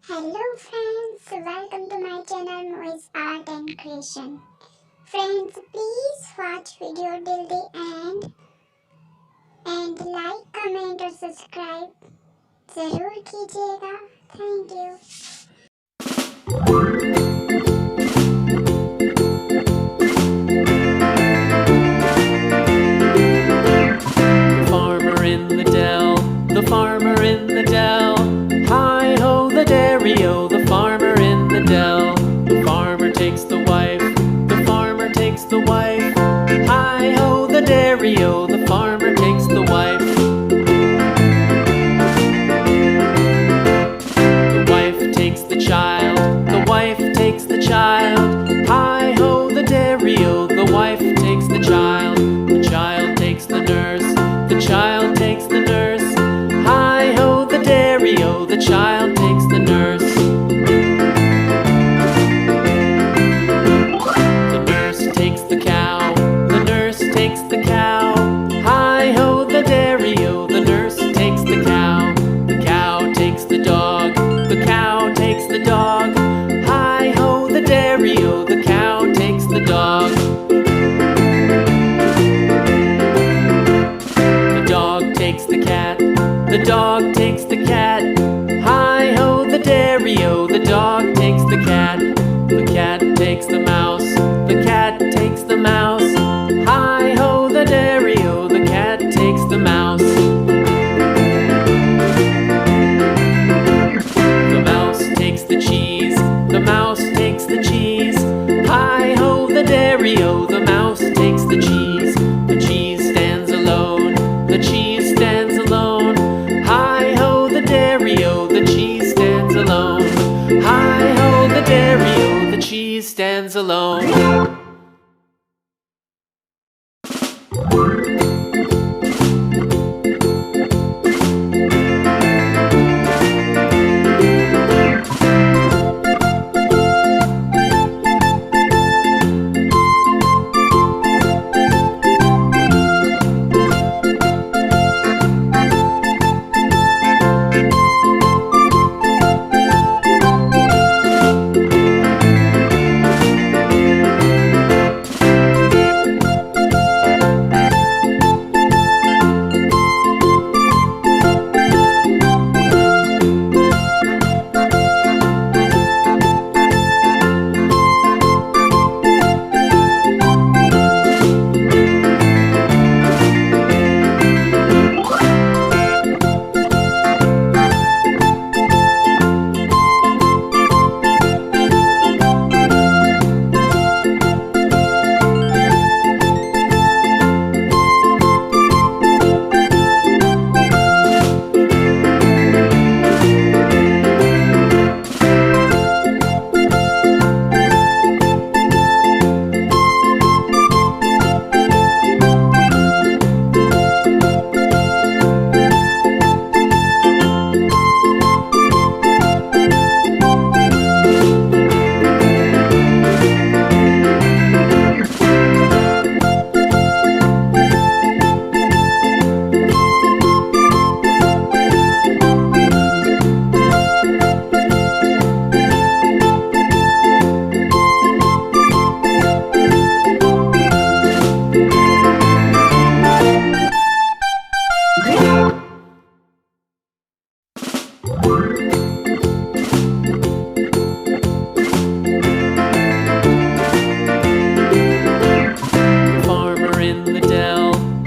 Hello friends, welcome to my channel Mohi's Art and Creation. Friends, please watch video till the end and like, comment और subscribe जरूर कीजिएगा. Thank you. The farmer in the dell. Hi-ho, the dairy-o, the farmer in the dell. The farmer takes the wife, the farmer takes the wife. Hi-ho, the dairy-o, the farmer takes the wife. The wife takes the child, the wife takes the child. Hi-ho, the dairy-o, the wife takes the child. The child takes the nurse, the child takes the nurse. Hi-ho, the dairy-o, the child takes the nurse. The nurse takes the cow, the nurse takes the cow. Hi-ho, the dairy-o, the nurse takes the cow. The cow takes the dog, the cow takes the dog. Hi-ho, the dairy-o, the cow takes the dog. The dog takes the cat, the dog takes the cat. Hi-ho, the dairy-o, the dog takes the cat. The cat takes the mouse, the cat takes the mouse. Hi-ho, the dairy-o, the cat takes the mouse. The mouse takes the cheese, the mouse takes the cheese. Hi-ho, the dairy-o, the mouse takes the cheese. The cheese stands alone, the cheese stands alone. Hi-ho, the dairy-o, the cheese stands alone. Hi-ho, the dairy-o, the cheese stands alone.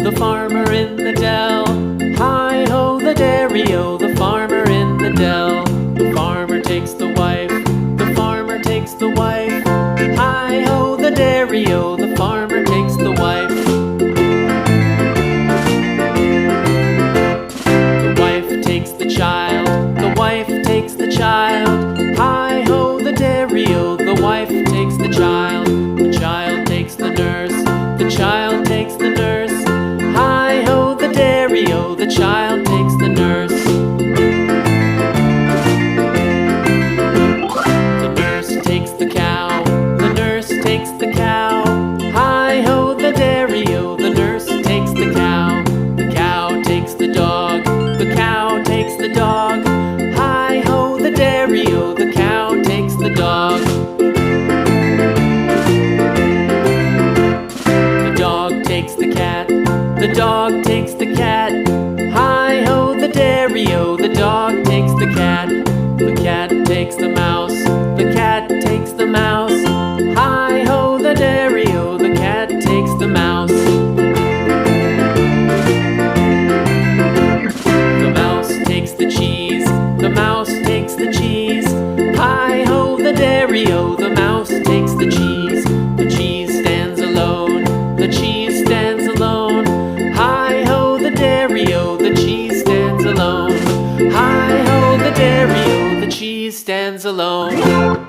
The farmer in the dell. Hi-ho, the dairy-o, the farmer in the dell. The farmer takes the wife, the farmer takes the wife. Hi-ho, the dairy-o, the farmer takes the wife. The wife takes the child, the wife takes the child. Hi-ho, the dairy-o, the wife takes the child. The child takes the nurse, the child takes the nurse. Hi-ho, the dairy-o, the child takes the nurse. The nurse takes the cow, the nurse takes the cow. Hi-ho, the dairy-o, the nurse takes the cow. The cow takes the dog, the cow takes the dog. Hi-ho, the dairy-o, takes the mouse, the cat takes the mouse. Hi-ho, the dairy-o, the cat takes the mouse. The mouse takes the cheese, the mouse takes the cheese. Hi-ho, the dairy-o, the mouse takes the cheese. The cheese stands alone, the cheese stands alone. Hi-ho, the dairy-o, the cheese stands alone. Hi-ho, the dairy-o, the cheese stands alone.